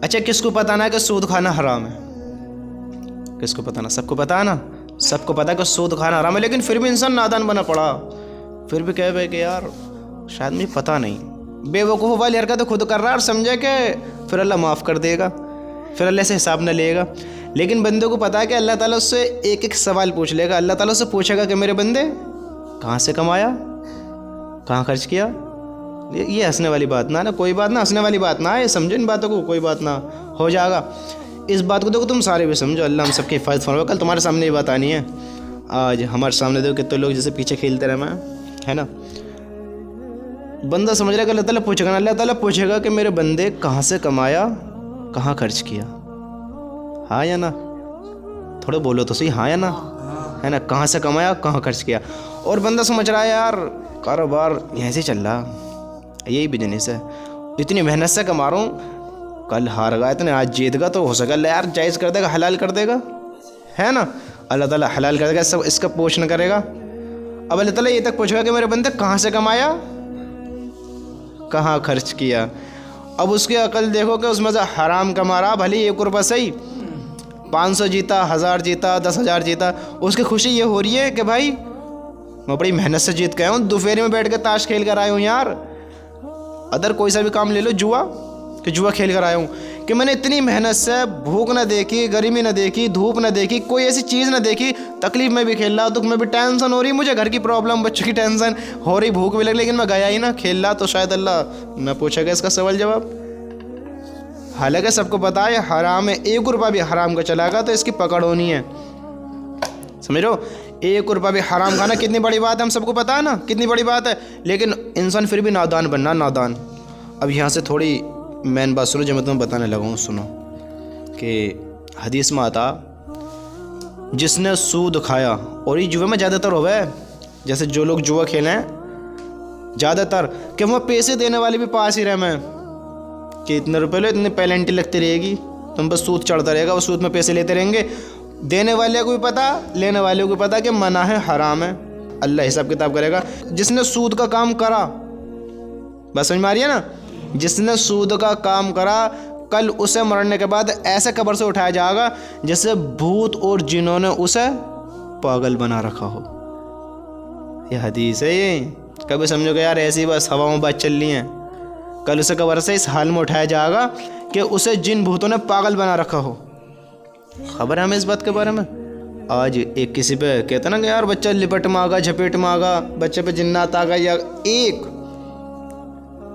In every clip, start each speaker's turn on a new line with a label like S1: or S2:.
S1: اچھا کس کو پتہ نہ کہ سود کھانا حرام ہے؟ کس کو پتہ نہ؟ سب کو پتہ ہے نا، سب کو پتہ ہے کہ سود کھانا حرام ہے، لیکن پھر بھی انسان نادان بنا پڑا، پھر بھی کہے بھائی کہ یار شاید مجھے پتہ نہیں، بے وقوف والی حرکت خود کر رہا ہے اور سمجھے کہ پھر اللہ معاف کر دے گا، پھر اللہ سے حساب نہ لے گا۔ لیکن بندے کو پتہ ہے کہ اللہ تعالیٰ اس سے ایک ایک سوال پوچھ لے گا، اللہ تعالیٰ سے پوچھے گا کہ میرے بندے کہاں سے کمایا، کہاں خرچ کیا۔ یہ ہنسنے والی بات نہ کوئی بات نہ، ہنسنے والی بات نہ ہے، سمجھو ان باتوں کو، کوئی بات نہ ہو جائے گا۔ اس بات کو دیکھو تم سارے بھی سمجھو، اللہ ہم سب کی حفاظت فرمائے۔ کل تمہارے سامنے یہ بات آنی ہے، آج ہمارے سامنے دیکھو کتنے لوگ جیسے پیچھے کھیلتے رہے میں، ہے نا، بندہ سمجھ رہا ہے کہ اللہ تعالیٰ پوچھے گا، اللہ تعالیٰ پوچھے گا کہ میرے بندے کہاں سے کمایا، کہاں خرچ کیا، ہاں یا نا؟ تھوڑے بولو تو صحیح، ہاں یا نا، ہے نا؟ کہاں سے کمایا، کہاں خرچ کیا۔ اور بندہ سمجھ رہا ہے یار کاروبار یہیں سے چل رہا، یہی بزنس ہے، اتنی محنت سے کما رہا ہوں، کل ہار گا اتنے آج جیت گا تو ہو سکا اللہ یار جائز کر دے گا، حلال کر دے گا، ہے نا؟ اللہ تعالیٰ حلال کر دے گا، سب اس کا پوشن کرے گا۔ اب اللہ تعالیٰ یہ تک پوچھے گا کہ میرے بندے کہاں سے کمایا، کہاں خرچ کیا۔ اب اس کی عقل دیکھو کہ اس میں سے حرام کما رہا، بھلے 1 روپیہ صحیح، 500 جیتا، 1000 جیتا، 10,000 جیتا، اس کی خوشی یہ ہو رہی ہے کہ بھائی میں بڑی محنت سے جیت کے آیا ہوں، دوپہر میں بیٹھ کے تاش کھیل کر آیا ہوں یار، ادر کوئی سا بھی کام لے لو، جوا، کہ جوا کھیل کر آیا ہوں، کہ میں نے اتنی محنت سے بھوک نہ دیکھی، گرمی نہ دیکھی، دھوپ نہ دیکھی، کوئی ایسی چیز نہ دیکھی، تکلیف میں بھی کھیل رہا، دکھ میں بھی، ٹینشن ہو رہی مجھے، گھر کی پرابلم، بچوں کی ٹینشن ہو رہی، بھوک بھی لگ، لیکن میں گیا ہی نہ کھیل رہا، تو شاید اللہ نہ پوچھے گا اس کا سوال جواب۔ حالانکہ سب کو پتا ہے حرام ہے، 1 روپیہ بھی حرام کا چلا گا تو اس کی پکڑ ہونی ہے، سمجھ رہو؟ 1 روپیہ بھی حرام کھانا کتنی بڑی بات ہے، ہم سب کو پتا ہے نا کتنی بڑی بات ہے، لیکن انسان پھر بھی نادان بننا، نادان۔ اب یہاں سے تھوڑی مین بات سنو جو میں تمہیں بتانے لگا ہوں، سنو کہ حدیث میں آتا جس نے سود کھایا، اور یہ جوے میں زیادہ تر ہو گئے، جیسے جو لوگ جوا کھیلیں زیادہ تر کہ وہ پیسے دینے والے بھی پاس ہی رہے میں کہ اتنے روپے لو، اتنے پیلنٹی لگتی رہے گی، تم بس سود چڑھتا رہے گا، وہ سود میں پیسے لیتے رہیں گے، دینے والے کو بھی پتا، لینے والے کو بھی پتا کہ منع ہے، حرام ہے، اللہ حساب کتاب کرے گا۔ جس نے سود کا کام کرا، بس سمجھ میں آ رہی ہے نا، جس نے سود کا کام کرا، کل اسے مرنے کے بعد ایسے قبر سے اٹھایا جائے گا جیسے بھوت اور جنہوں نے اسے پاگل بنا رکھا ہو۔ یہ حدیث ہے، یہ کبھی سمجھو کہ یار ایسی بس ہوا میں بات چل رہی ہیں، کل اسے قبر سے اس حال میں اٹھایا جائے گا کہ اسے جن بھوتوں نے پاگل بنا رکھا ہو۔ خبر ہے ہمیں اس بات کے بارے میں؟ آج ایک کسی پہ کہتا نا کہ یار بچہ لپٹ میں آگا، جھپیٹ میں آگا، بچے پہ جنات آ گیا، یا ایک،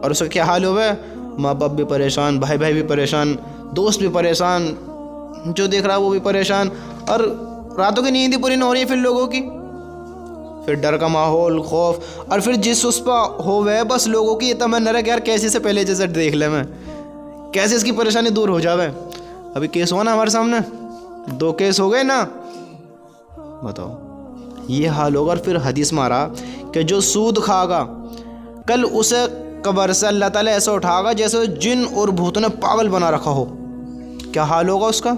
S1: اور اس کا کیا حال ہوئے، ماں باپ بھی پریشان، بھائی بھی پریشان، دوست بھی پریشان، جو دیکھ رہا وہ بھی پریشان، اور راتوں کی نیند ہی پوری نہ ہو رہی ہے پھر لوگوں کی، پھر ڈر کا ماحول، خوف، اور پھر جس اس پہ ہوئے بس لوگوں کی یہ تمنا رہے کہ یار کیسے سے پہلے جیسے دیکھ لیں، میں کیسے اس کی پریشانی دور ہو جاوے۔ ابھی کیس ہوا نا ہمارے سامنے، 2 کیس ہو گئے نا، بتاؤ یہ حال ہوگا۔ اور پھر حدیث میں آ رہا کہ جو سود کھا گا کل اسے قبر سے اللہ تعالیٰ ایسا اٹھا گا جیسے جن اور بھوتوں نے پاگل بنا رکھا ہو۔ کیا حال ہوگا اس کا،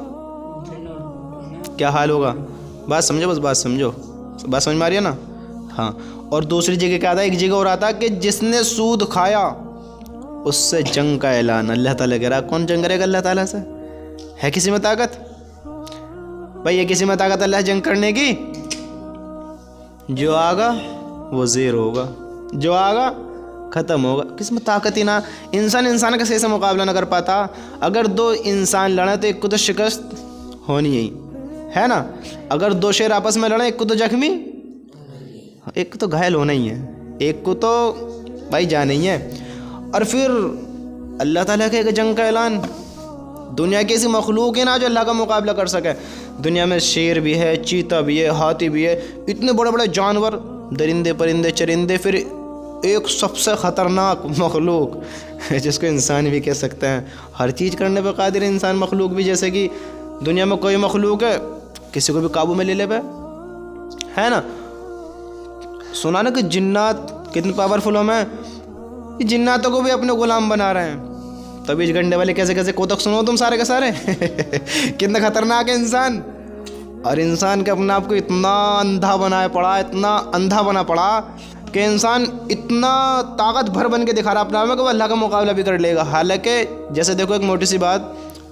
S1: کیا حال ہوگا؟ بات سمجھو، بس بات سمجھو، بات سمجھ میں آ رہی ہے نا؟ ہاں۔ اور دوسری جگہ کیا تھا، ایک جگہ اور آتا کہ جس نے سود کھایا اس سے جنگ کا اعلان، اللہ تعالیٰ کہہ رہا کون جنگ کرے گا اللہ تعالیٰ سے؟ ہے کسی میں طاقت؟ بھائی یہ کسی میں طاقت اللہ جنگ کرنے کی؟ جو آگا وہ زیر ہوگا، جو آگا ختم ہوگا، کس میں طاقت ہی نہ، انسان کا صحیح سے مقابلہ نہ کر پاتا۔ اگر 2 انسان لڑیں تو ایک کو تو شکست ہونی ہی ہے نا، اگر 2 شیر آپس میں لڑیں ایک کو تو زخمی، ایک کو تو گھائل ہونا ہی ہے، ایک کو تو بھائی جانا ہی ہے۔ اور پھر اللہ تعالیٰ کے جنگ کا اعلان، دنیا کی ایسی مخلوق ہے نا جو اللہ کا مقابلہ کر سکے، دنیا میں شیر بھی ہے، چیتا بھی ہے، ہاتھی بھی ہے، اتنے بڑے بڑے جانور، درندے پرندے چرندے، پھر ایک سب سے خطرناک مخلوق جس کو انسان بھی کہہ سکتے ہیں، ہر چیز کرنے پہ قادر ہے انسان مخلوق بھی، جیسے کہ دنیا میں کوئی مخلوق ہے کسی کو بھی قابو میں لے لے پہ، ہے نا؟ سنا نا کہ جنات کتنے پاورفل ہو میں، یہ جناتوں کو بھی اپنے غلام بنا رہے ہیں، تبھی گنڈے والے کیسے کیسے کوتک سنو تم سارے کے سارے کتنا خطرناک ہے انسان۔ اور انسان کے اپنے آپ کو اتنا اندھا بنایا پڑا، اتنا اندھا بنا پڑا کہ انسان اتنا طاقت بھر بن کے دکھا رہا اپنا آپ میں کہ وہ اللہ کا مقابلہ بھی کر لے گا۔ حالانکہ جیسے دیکھو ایک موٹی سی بات،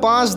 S1: 5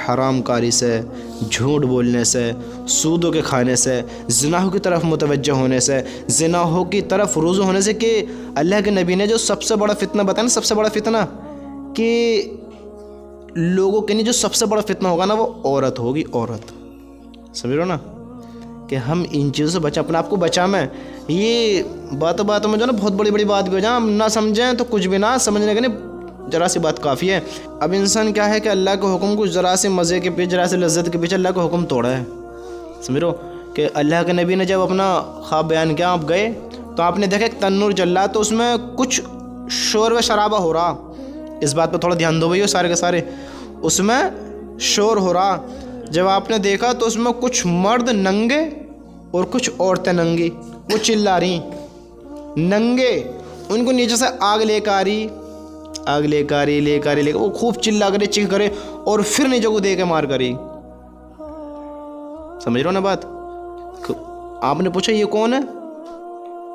S1: حرام کاری سے، جھوٹ بولنے سے، سودوں کے کھانے سے، زناحوں کی طرف متوجہ ہونے سے، زناحوں کی طرف رجوع ہونے سے. کہ اللہ کے نبی نے جو سب سے بڑا فتنہ بتایا نا، سب سے بڑا فتنہ، کہ لوگوں کے لیے جو سب سے بڑا فتنہ ہوگا نا وہ عورت ہوگی، عورت. سمجھ رہو نا، کہ ہم ان چیزوں سے بچیں، اپنے آپ کو بچائیں. یہ باتوں میں جو نا بہت بڑی بڑی بات بھی ہو جائیں، ہم نہ سمجھیں تو کچھ بھی نہ سمجھنے کے نہیں، ذرا سی بات کافی ہے. اب انسان کیا ہے کہ اللہ کے حکم کو ذرا سے مزے کے پیچھے، ذرا سے لذت کے پیچھے اللہ کا حکم توڑا ہے. سمجھ رہو کہ اللہ کے نبی نے جب اپنا خواب بیان کیا، آپ گئے تو آپ نے دیکھا ایک تنور جل رہا، تو اس میں کچھ شور و شرابہ ہو رہا. اس بات پہ تھوڑا دھیان دو بھائی، سارے کے سارے اس میں شور ہو رہا. جب آپ نے دیکھا تو اس میں کچھ مرد ننگے اور کچھ عورتیں ننگی، وہ چلا رہی ننگے، ان کو نیچے سے آگ لے کے آ رہی، آگ لے کے آ رہی، وہ خوب چلا کرے، چیخ کرے، اور پھر نیچے کو دے کے مار کری. سمجھ رہے ہو نا بات؟ آپ نے پوچھا یہ کون ہے،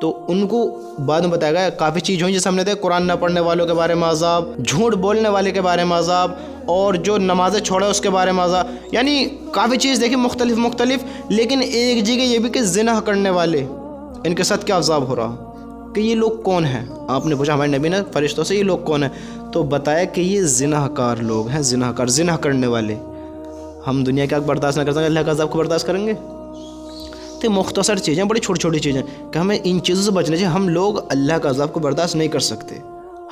S1: تو ان کو بعد میں بتایا گیا. کافی چیز ہوئی جیسے ہم نے دیکھا، قرآن نہ پڑھنے والوں کے بارے میں عذاب، جھوٹ بولنے والے کے بارے میں عذاب، اور جو نمازیں چھوڑے اس کے بارے میں عذاب. یعنی کافی چیز دیکھی مختلف، لیکن ایک جگہ یہ بھی کہ زنا کرنے والے، ان کے ساتھ کیا عذاب ہو رہا، کہ یہ لوگ کون ہیں. آپ نے پوچھا ہمارے نبی نے فرشتوں سے یہ لوگ کون ہیں، تو بتایا کہ یہ زنا کار لوگ ہیں، زنا کرنے والے. ہم دنیا کا برداشت نہ کر سکیں، اللہ کا عذاب کو برداشت کریں گے؟ تو مختصر چیزیں، بڑی چھوٹی چیزیں کہ ہمیں ان چیزوں سے بچنا چاہیے. ہم لوگ اللہ کا عذاب کو برداشت نہیں کر سکتے.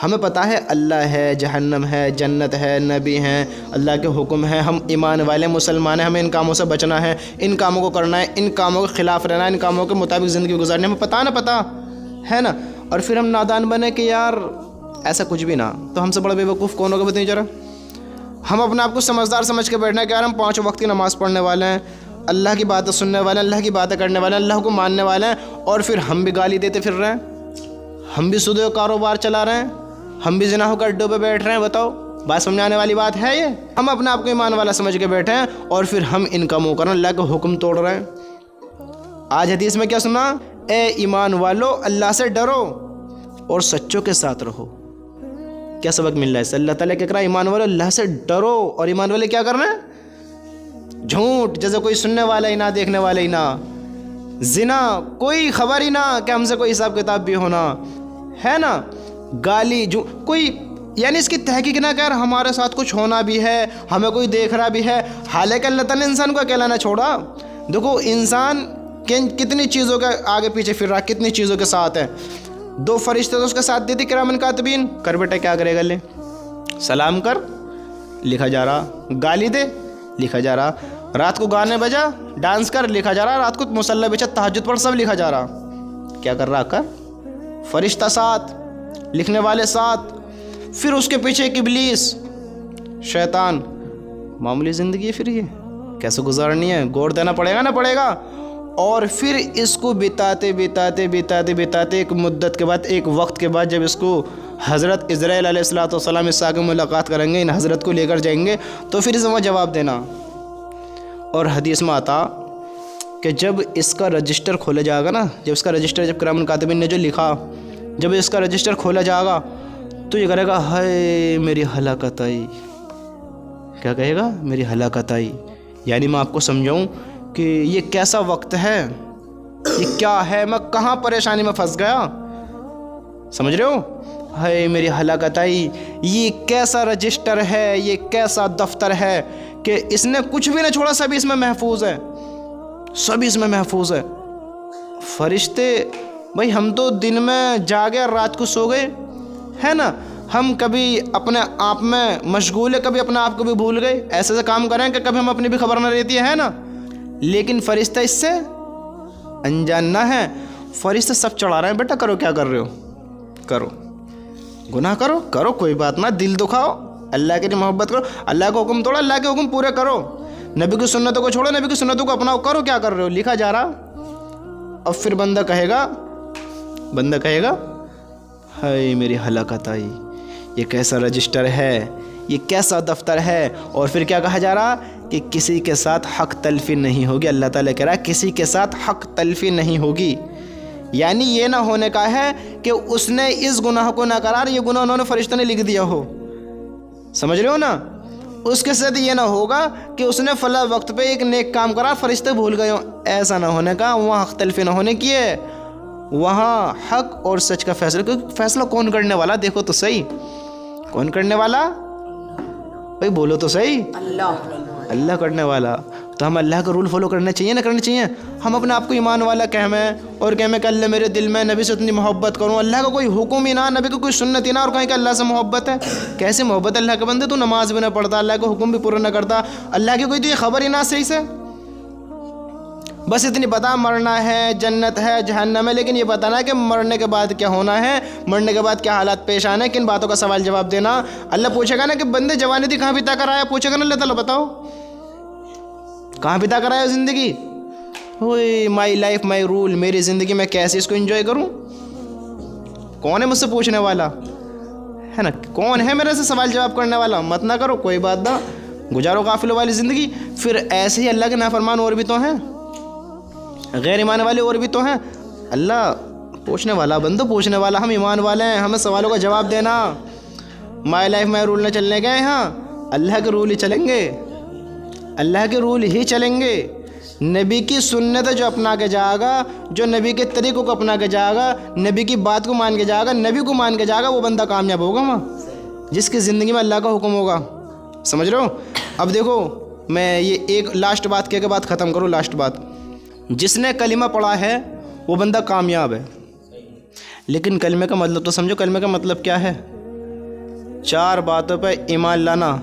S1: ہمیں پتہ ہے اللہ ہے، جہنم ہے، جنت ہے، نبی ہیں، اللہ کے حکم ہیں، ہم ایمان والے مسلمان ہیں، ہمیں ان کاموں سے بچنا ہے، ان کاموں کو کرنا ہے، ان کاموں کے خلاف رہنا ہے، ان کاموں کے مطابق زندگی گزارنی ہے. ہمیں پتہ ہے نا. اور پھر ہم نادان بنے کہ یار ایسا کچھ بھی نہ. تو ہم سے بڑا بیوقوف کون ہوگا بتائیے ذرا. ہم اپنے آپ کو سمجھدار سمجھ کے بیٹھنا ہے کہ یار ہم 5 وقت کی نماز پڑھنے والے ہیں، اللہ کی باتیں سننے والے ہیں، اللہ کی باتیں کرنے والے ہیں، اللہ کو ماننے والے ہیں، اور پھر ہم بھی گالی دیتے پھر رہے ہیں، ہم بھی سود و کاروبار چلا رہے ہیں، ہم بھی زنا کے اڈوں پہ بیٹھ رہے ہیں. بتاؤ بات سمجھ آنے والی بات ہے یہ؟ ہم اپنے آپ کو ایمان والا سمجھ کے بیٹھے ہیں، اور پھر ہم ان کا منہ کرنا، اللہ کا حکم توڑ رہے ہیں. آج حدیث میں کیا سنا؟ اے ایمان والو اللہ سے ڈرو اور سچوں کے ساتھ رہو. کیا سبق مل رہا ہے؟ اللہ تعالیٰ کہہ رہا ہے ایمان والو اللہ سے ڈرو، اور ایمان والے کیا کرنا ہے؟ جھوٹ جیسے کوئی سننے والا ہی نہ، دیکھنے والا ہی نہ، زنا کوئی خبر ہی نہ کہ ہم سے کوئی حساب کتاب بھی ہونا ہے نا، گالی کوئی، یعنی اس کی تحقیق نہ کر ہمارے ساتھ کچھ ہونا بھی ہے، ہمیں کوئی دیکھ رہا بھی ہے. حالانکہ اللہ تعالیٰ نے انسان کو اکیلا نہ چھوڑا. دیکھو انسان کتنی چیزوں کے آگے پیچھے پھر رہا، کتنی چیزوں کے ساتھ ہے. 2 فرشتے تو اس کے ساتھ دیتی کرامن کاتبین. کر بیٹا کیا کرے گا، لے سلام کر، لکھا جا رہا، گالی دے، لکھا جا رہا، رات کو گانے بجا، ڈانس کر، لکھا جا رہا، رات کو مصلی بچا، تہجد پڑھ، سب لکھا جا رہا. کیا کر رہا؟ کر. فرشتہ ساتھ، لکھنے والے ساتھ، پھر اس کے پیچھے ایک ابلیس، شیطان. معمولی زندگی ہے پھر یہ کیسے گزارنی ہے، غور دینا پڑے گا، نہ پڑے گا. اور پھر اس کو بتاتے ایک مدت کے بعد، ایک وقت کے بعد، جب اس کو حضرت عزرائیل علیہ السلام اس سے آگے ملاقات کریں گے، ان حضرت کو لے کر جائیں گے، تو پھر اس میں جواب دینا. اور حدیث میں آتا کہ جب اس کا رجسٹر کھولا جائے گا نا، جب کرامن کاتبین نے جو لکھا، جب اس کا رجسٹر کھولا جائے گا تو یہ کرے گا ہائے میری ہلاکت آئی. کیا کہے گا؟ میری ہلاکت آئی. یعنی میں آپ کو سمجھاؤں کہ یہ کیسا وقت ہے، یہ کیا ہے، میں کہاں پریشانی میں پھنس گیا. سمجھ رہے ہو؟ ہائے میری ہلاکت آئی. یہ کیسا رجسٹر ہے، یہ کیسا دفتر ہے کہ اس نے کچھ بھی نہ چھوڑا، سب اس میں محفوظ ہے، سب اس میں محفوظ ہے. فرشتے بھائی، ہم تو دن میں جاگے اور رات کو سو گئے ہے نا، ہم کبھی اپنے آپ میں مشغول ہے، کبھی اپنے آپ کو بھی بھول گئے، ایسے کام کریں کہ کبھی ہم اپنی بھی خبر نہ رہتی ہے نا. لیکن فرشتہ اس سے انجان نہ ہے. فرشتہ سب چڑھا رہے ہیں، بیٹا کرو، کیا کر رہے ہو، کرو، گناہ کرو، کوئی بات نہ، دل دکھاؤ، اللہ کے لیے محبت کرو، اللہ کا حکم توڑو، اللہ کے حکم پورے کرو، نبی کی سنتوں کو چھوڑو، نبی کی سنتوں کو اپناؤ، کرو، کیا کر رہے ہو، لکھا جا رہا. اب پھر بندہ کہے گا ہائے میری ہلاکت آئی. یہ کیسا رجسٹر ہے، یہ کیسا دفتر ہے. اور پھر کیا کہا جا رہا کہ کسی کے ساتھ حق تلفی نہیں ہوگی. اللہ تعالیٰ کہہ رہا ہے کسی کے ساتھ حق تلفی نہیں ہوگی. یعنی یہ نہ ہونے کا ہے کہ اس نے اس گناہ کو نہ کرا، یہ گناہ انہوں نے فرشتوں نے لکھ دیا ہو. سمجھ رہے ہو نا؟ اس کے ساتھ یہ نہ ہوگا کہ اس نے فلاں وقت پہ ایک نیک کام کرا، فرشتے بھول گئے ہوں، ایسا نہ ہونے کا، وہاں اختلافی نہ ہونے کی ہے، وہاں حق اور سچ کا فیصلہ. کیونکہ فیصلہ کون کرنے والا؟ دیکھو تو صحیح، کون کرنے والا بھائی؟ بولو تو صحیح، اللہ کرنے والا. تو ہم اللہ کا رول فالو کرنا چاہیے نہ کرنا چاہیے؟ ہم اپنے آپ کو ایمان والا کہمیں اور کہمیں کہ اللہ میرے دل میں نبی سے اتنی محبت کروں، اللہ کا کوئی حکم ہی نہ، نبی کو کوئی سنت ہی نہ، اور کہیں کہ اللہ سے محبت ہے. کیسے محبت ہے اللہ کے بندے؟ تو نماز بھی نہ پڑھتا، اللہ کا حکم بھی پورا نہ کرتا، اللہ کی کوئی تو یہ خبر ہی نہ صحیح سے. بس اتنی پتا مرنا ہے، جنت ہے، جہنم ہے، لیکن یہ پتہ نہ کہ مرنے کے بعد کیا ہونا ہے، مرنے کے بعد کیا حالات پیش آنے، کن باتوں کا سوال جواب دینا. اللہ پوچھے گا نا کہ بندے جوانی تھی کہاں بتا کر آیا، پوچھے گا نا اللہ تعالیٰ بتاؤ کہاں بتا کر آیا زندگی. ہوئی مائی لائف مائی رول، میری زندگی میں کیسے اس کو انجوائے کروں؟ کون ہے مجھ سے پوچھنے والا؟ ہے نا، کون ہے میرے سے سوال جواب کرنے والا؟ مت نہ کرو، کوئی بات نہ، گزارو قافلوں والی زندگی. پھر ایسے ہی اللہ کے نافرمان اور بھی تو ہیں، غیر ایمان والے اور بھی تو ہیں. اللہ پوچھنے والا، بندو پوچھنے والا، ہم ایمان والے ہیں، ہمیں سوالوں کا جواب دینا. مائی لائف مائی رول نہ چلنے گئے، ہاں اللہ کے رول ہی چلیں گے، اللہ کے رول ہی چلیں گے. نبی کی سنت جو اپنا کے جائے گا، جو نبی کے طریقوں کو اپنا کے جائے گا، نبی کی بات کو مان کے جائے گا، نبی کو مان کے جائے گا، وہ بندہ کامیاب ہوگا وہاں، جس کی زندگی میں اللہ کا حکم ہوگا. سمجھ رہے ہو؟ اب دیکھو میں یہ ایک لاسٹ بات کہہ کے بات ختم کروں. لاسٹ بات، جس نے کلمہ پڑھا ہے وہ بندہ کامیاب ہے. لیکن کلمے کا مطلب تو سمجھو، کلمے کا مطلب کیا ہے؟ 4 باتوں پہ ایمان لانا.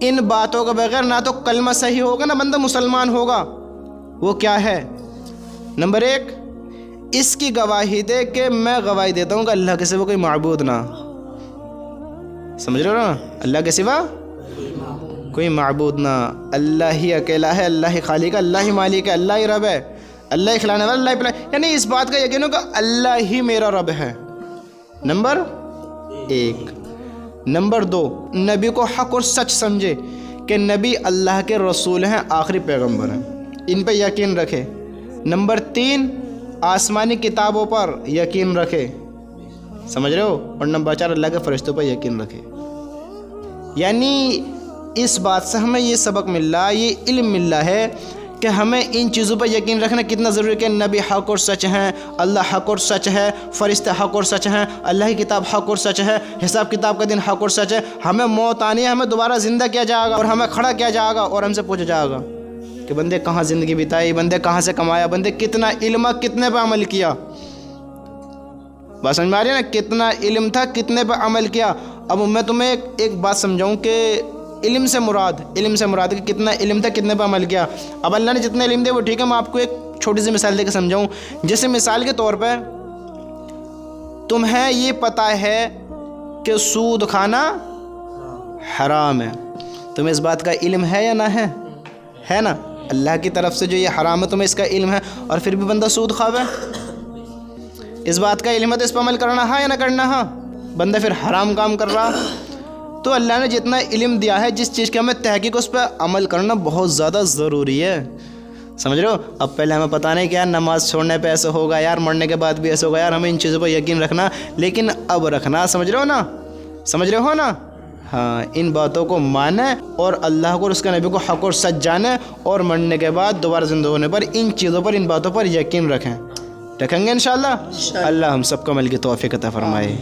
S1: ان باتوں کے بغیر نہ تو کلمہ صحیح ہوگا نہ بندہ مسلمان ہوگا. وہ کیا ہے؟ نمبر 1، اس کی گواہی دے کہ میں گواہی دیتا ہوں کہ اللہ کے سوا کوئی معبود نہ. سمجھ رہے ہو نا؟ اللہ کے سوا کوئی معبود نہ، اللہ ہی اکیلا ہے، اللہ ہی خالق ہے، اللہ ہی مالک ہے، اللہ ہی رب ہے، اللہ ہی کھلانے والا، اللہ ہی پلانے، یعنی اس بات کا یقین ہو کہ اللہ ہی میرا رب ہے. نمبر 1. نمبر 2، نبی کو حق اور سچ سمجھے کہ نبی اللہ کے رسول ہیں، آخری پیغمبر ہیں، ان پہ یقین رکھے. نمبر 3، آسمانی کتابوں پر یقین رکھے. سمجھ رہے ہو؟ اور نمبر 4، اللہ کے فرشتوں پر یقین رکھے. یعنی اس بات سے ہمیں یہ سبق مل رہا ہے، یہ علم مل رہا ہے کہ ہمیں ان چیزوں پر یقین رکھنا کتنا ضروری ہے کہ نبی حق اور سچ ہیں، اللہ حق اور سچ ہے، فرشتے حق اور سچ ہیں، اللہ کی کتاب حق اور سچ ہے، حساب کتاب کا دن حق اور سچ ہے. ہمیں موت آنی ہے، ہمیں دوبارہ زندہ کیا جائے گا اور ہمیں کھڑا کیا جائے گا اور ہم سے پوچھا جائے گا کہ بندے کہاں زندگی بتائی، بندے کہاں سے کمایا، بندے کتنا علم، کتنے پہ عمل کیا. بات سمجھ میں آ رہی ہے نا؟ کتنا علم تھا، کتنے پہ عمل کیا. اب میں تمہیں ایک بات سمجھاؤں کہ علم سے مراد کہ کتنا علم تھا، کتنے پہ عمل کیا. اب اللہ نے جتنا علم دیا وہ ٹھیک ہے، میں آپ کو ایک چھوٹی سی مثال دے کے سمجھاؤں. جیسے مثال کے طور پہ تمہیں یہ پتہ ہے کہ سود کھانا حرام ہے، تمہیں اس بات کا علم ہے یا نہ ہے نا؟ اللہ کی طرف سے جو یہ حرام ہے تمہیں اس کا علم ہے، اور پھر بھی بندہ سود کھاوے. اس بات کا علم ہے تو اس پہ عمل کرنا ہے یا نہ کرنا ہے؟ بندہ پھر حرام کام کر رہا. تو اللہ نے جتنا علم دیا ہے جس چیز کے ہمیں تحقیق اس پہ عمل کرنا بہت زیادہ ضروری ہے. سمجھ رہے ہو؟ اب پہلے ہمیں پتہ نہیں کہ یار نماز چھوڑنے پہ ایسے ہوگا، یار مرنے کے بعد بھی ایسے ہوگا، یار ہمیں ان چیزوں پہ یقین رکھنا، لیکن اب رکھنا. سمجھ رہے ہو نا؟ سمجھ رہے ہو نا؟ ہاں، ان باتوں کو مانیں اور اللہ کو اور اس کے نبی کو حق اور سچ جانیں، اور مرنے کے بعد دوبارہ زندہ ہونے پر ان چیزوں پر، ان باتوں پر یقین رکھیں گے انشاءاللہ. اللہ ہم سب کو عمل کی توفیق عطا فرمائے.